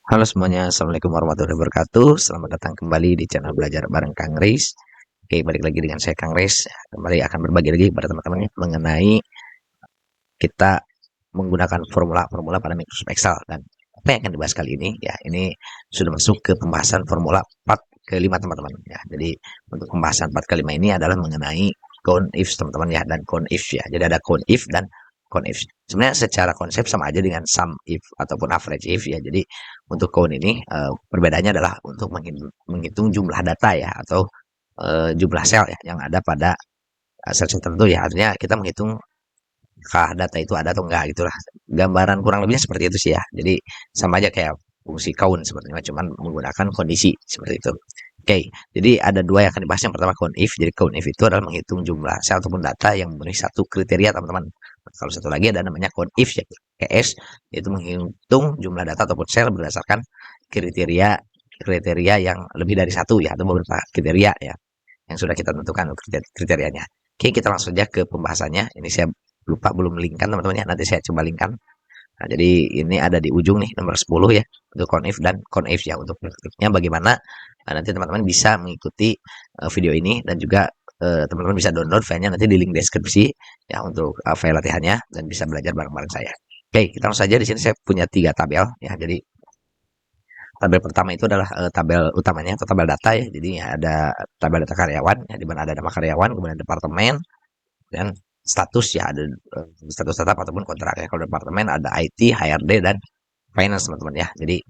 Halo semuanya, Assalamualaikum warahmatullahi wabarakatuh. Selamat datang kembali di channel Belajar Bareng Kang Reis. Oke, balik lagi dengan saya Kang Reis. Kembali akan berbagi lagi kepada teman-teman mengenai kita menggunakan formula-formula pada Microsoft Excel. Dan apa yang akan dibahas kali ini, ya ini sudah masuk ke pembahasan formula part kelima teman-teman. Ya, jadi untuk pembahasan part kelima ini adalah mengenai count if teman-teman ya, dan count if ya. Jadi ada count if dan count if. Sebenarnya secara konsep sama aja dengan sum if ataupun average if ya. Jadi untuk count ini perbedaannya adalah untuk menghitung jumlah data ya, atau jumlah sel ya yang ada pada sel tertentu ya. Artinya kita menghitung kah data itu ada atau enggak gitulah. Gambaran kurang lebihnya seperti itu sih ya. Jadi sama aja kayak fungsi count sebenarnya, cuman menggunakan kondisi seperti itu. Oke, jadi ada dua yang akan dibahas. Yang pertama count if. Jadi count if itu adalah menghitung jumlah sel ataupun data yang memenuhi satu kriteria teman-teman. Kalau satu lagi ada namanya count if ya, KS, yaitu menghitung jumlah data ataupun sel berdasarkan kriteria kriteria yang lebih dari satu ya, atau beberapa kriteria ya yang sudah kita tentukan kriterianya. Oke, kita langsung saja ke pembahasannya. Ini saya lupa belum linkkan teman-teman ya, nanti saya coba linkkan. Nah, jadi ini ada di ujung nih nomor 10 ya, untuk conif dan conif ya. Untuk praktiknya bagaimana, nanti teman-teman bisa mengikuti video ini, dan juga teman-teman bisa download filenya nanti di link deskripsi ya, untuk file latihannya, dan bisa belajar bareng-bareng saya. Oke, kita langsung saja. Di sini saya punya 3 tabel ya. Jadi tabel pertama itu adalah tabel utamanya atau tabel data ya. Jadi ada tabel data karyawan ya, di mana ada nama karyawan, kemudian departemen, dan status ya, ada status tetap ataupun kontrak ya. Kalau departemen ada IT, HRD, dan finance teman-teman ya. Jadi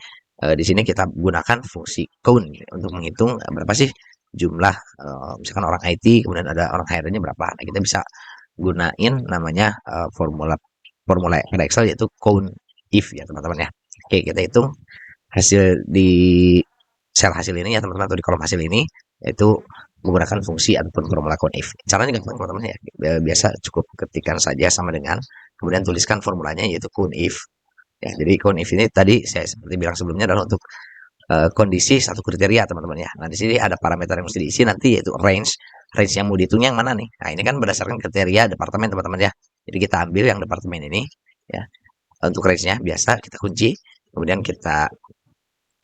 di sini kita gunakan fungsi count untuk menghitung berapa sih jumlah misalkan orang IT, kemudian ada orang HRD-nya berapa. Nah, kita bisa gunain namanya formula formula pada Excel, yaitu count if ya teman-teman ya. Oke, kita hitung hasil di sel hasil ini ya teman-teman, atau di kolom hasil ini, yaitu menggunakan fungsi ataupun formula if. Caranya gampang teman-teman ya. Biasa cukup ketikkan saja sama dengan, kemudian tuliskan formulanya, yaitu if ya. Jadi if ini tadi saya seperti bilang sebelumnya adalah untuk kondisi satu kriteria teman-teman ya. Nah, di sini ada parameter yang mesti diisi nanti, yaitu range. Range yang mau dihitungnya yang mana nih? Nah, ini kan berdasarkan kriteria departemen teman-teman ya. Jadi kita ambil yang departemen ini ya. Untuk range-nya biasa kita kunci, kemudian kita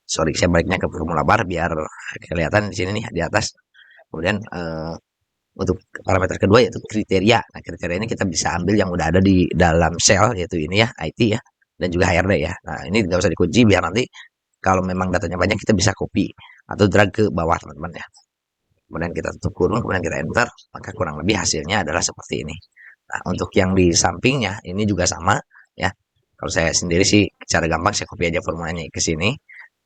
saya baliknya ke formula bar biar kelihatan di sini nih di atas. Kemudian untuk parameter kedua yaitu kriteria. Nah, kriteria ini kita bisa ambil yang udah ada di dalam sel, yaitu ini ya, IT ya, dan juga HRD ya. Nah, ini nggak usah dikunci, biar nanti kalau memang datanya banyak kita bisa copy atau drag ke bawah teman-teman ya. Kemudian kita tutup kurung, kemudian kita enter, maka kurang lebih hasilnya adalah seperti ini. Nah, untuk yang di sampingnya ini juga sama ya. Kalau saya sendiri sih cara gampang saya copy aja formulanya ke sini.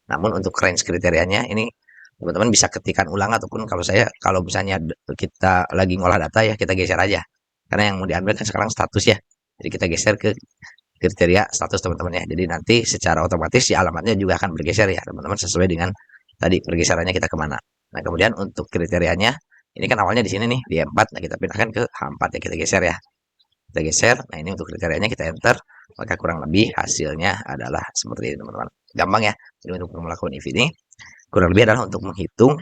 Namun untuk range kriterianya ini teman-teman bisa ketikkan ulang, ataupun kalau misalnya kita lagi ngolah data ya, kita geser aja. Karena yang mau diambil kan sekarang status ya. Jadi kita geser ke kriteria status teman-teman ya. Jadi nanti secara otomatis si alamatnya juga akan bergeser ya teman-teman, sesuai dengan tadi pergeserannya kita kemana. Nah, kemudian untuk kriterianya ini kan awalnya di sini nih di E4, nah kita pindahkan ke H4 ya, kita geser ya. Kita geser. Nah, ini untuk kriterianya kita enter, maka kurang lebih hasilnya adalah seperti ini teman-teman. Gampang ya. Jadi untuk formula if ini kurang lebih adalah untuk menghitung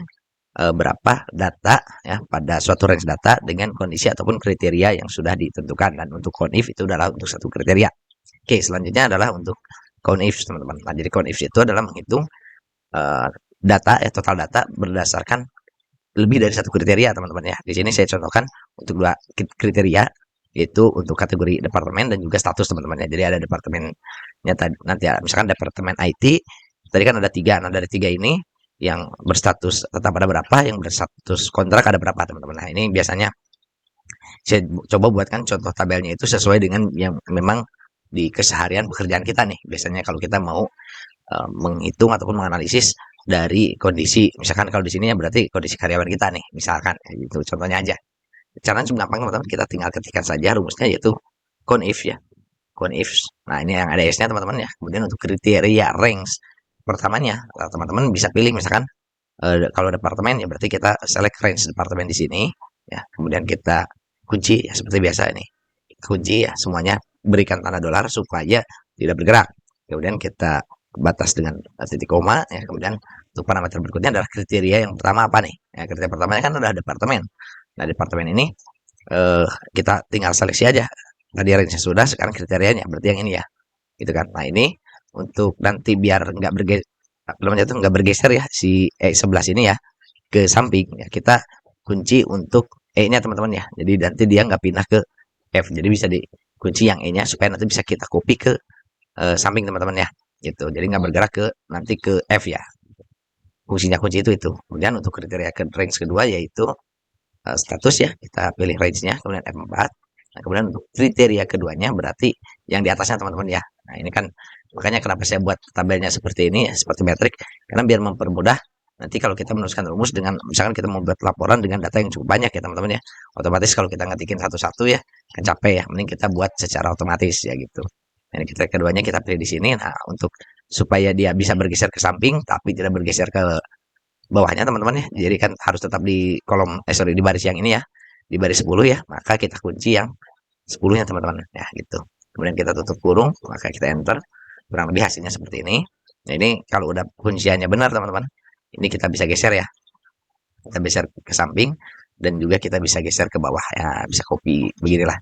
berapa data ya pada suatu range data dengan kondisi ataupun kriteria yang sudah ditentukan. Dan untuk if itu adalah untuk satu kriteria. Oke, selanjutnya adalah untuk if teman-teman. Nah, jadi if itu adalah menghitung data ya, total data berdasarkan lebih dari satu kriteria teman-teman ya. Di sini saya contohkan untuk dua kriteria, yaitu untuk kategori departemen dan juga status teman-teman ya. Jadi ada departemennya nanti ya, misalkan departemen IT tadi kan ada 3. Nah, dari 3 ini yang berstatus tetap ada berapa, yang berstatus kontrak ada berapa teman-teman. Nah, ini biasanya saya coba buatkan contoh tabelnya itu sesuai dengan yang memang di keseharian pekerjaan kita nih. Biasanya kalau kita mau menghitung ataupun menganalisis dari kondisi, misalkan kalau di sini ya berarti kondisi karyawan kita nih, misalkan itu contohnya aja. Caranya cuma gampang teman-teman, kita tinggal ketikkan saja rumusnya, yaitu if ya, if. Nah, ini yang ada S-nya teman-teman ya. Kemudian untuk kriteria range pertamanya, teman-teman bisa pilih misalkan kalau departemen ya berarti kita select range departemen di sini ya. Kemudian kita kunci ya, seperti biasa ini. Kunci ya semuanya, berikan tanda dolar supaya tidak bergerak. Kemudian kita batas dengan titik koma ya. Kemudian untuk parameter berikutnya adalah kriteria yang pertama apa nih? Ya, kriteria pertamanya kan adalah departemen. Nah, departemen ini kita tinggal seleksi aja. Tadi range sudah, sekarang kriterianya berarti yang ini ya. Gitu kan. Nah, ini untuk nanti biar nggak namanya tuh nggak bergeser ya si sebelah sini ya ke samping ya, kita kunci untuk E-nya teman-teman ya. Jadi nanti dia nggak pindah ke F. Jadi bisa dikunci yang E-nya supaya nanti bisa kita copy ke samping teman-teman ya. Gitu. Jadi nggak bergerak ke nanti ke F ya. Fungsinya kunci itu. Kemudian untuk kriteria ke range kedua yaitu status ya, kita pilih range-nya, kemudian F4. Nah, kemudian untuk kriteria keduanya berarti yang di atasnya teman-teman ya. Nah, ini kan makanya kenapa saya buat tabelnya seperti ini, seperti metrik, karena biar mempermudah nanti kalau kita menuliskan rumus dengan, misalkan kita membuat laporan dengan data yang cukup banyak ya teman-teman ya, otomatis kalau kita ngetikin satu-satu ya, kan capek ya, mending kita buat secara otomatis ya gitu. Nah, ini kita keduanya kita pilih di sini. Nah, untuk supaya dia bisa bergeser ke samping, tapi tidak bergeser ke bawahnya teman-teman ya. Jadi kan harus tetap di kolom sorry di baris yang ini ya. Di baris 10 ya, maka kita kunci yang 10-nya teman-teman. Ya gitu. Kemudian kita tutup kurung, maka kita enter. Kurang lebih hasilnya seperti ini. Nah, ini kalau udah kunciannya benar teman-teman. Ini kita bisa geser ya. Kita geser ke samping dan juga kita bisa geser ke bawah ya, bisa copy beginilah.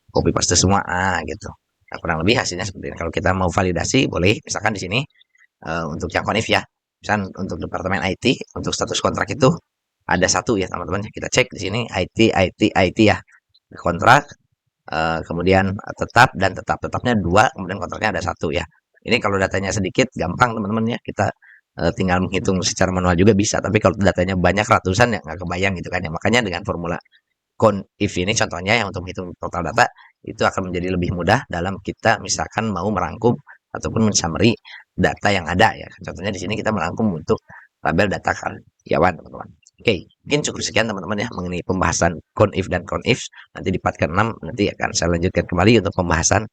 Copy paste semua gitu. Nah, kurang lebih hasilnya seperti ini. Kalau kita mau validasi boleh misalkan di sini untuk yang konif ya. Misalkan untuk departemen IT, untuk status kontrak itu ada satu ya teman-teman. Kita cek di sini IT ya. Kontrak, kemudian tetapnya dua, kemudian kontraknya ada satu ya. Ini kalau datanya sedikit gampang teman-teman ya. Kita tinggal menghitung secara manual juga bisa. Tapi kalau datanya banyak ratusan ya nggak kebayang gitu kan ya. Makanya dengan formula if ini contohnya yang untuk menghitung total data itu akan menjadi lebih mudah dalam kita misalkan mau merangkum ataupun mensummary data yang ada ya. Contohnya di sini kita merangkum untuk tabel data karyawan teman-teman. Oke, mungkin cukup sekian teman-teman ya mengenai pembahasan conif dan conif. Nanti di part ke-6 nanti akan saya lanjutkan kembali untuk pembahasan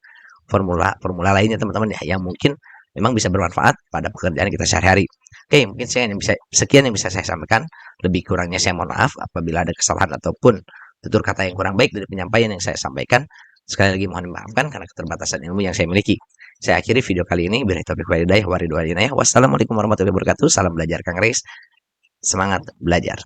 formula lainnya teman-teman ya yang mungkin memang bisa bermanfaat pada pekerjaan kita sehari-hari. Oke, mungkin sekian yang bisa saya sampaikan. Lebih kurangnya saya mohon maaf apabila ada kesalahan ataupun tutur kata yang kurang baik dari penyampaian yang saya sampaikan. Sekali lagi mohon dimaafkan karena keterbatasan ilmu yang saya miliki. Saya akhiri video kali ini. Billahi taufiq walhidayah. Wassalamualaikum warahmatullahi wabarakatuh. Salam belajar Kang Reis. Semangat belajar.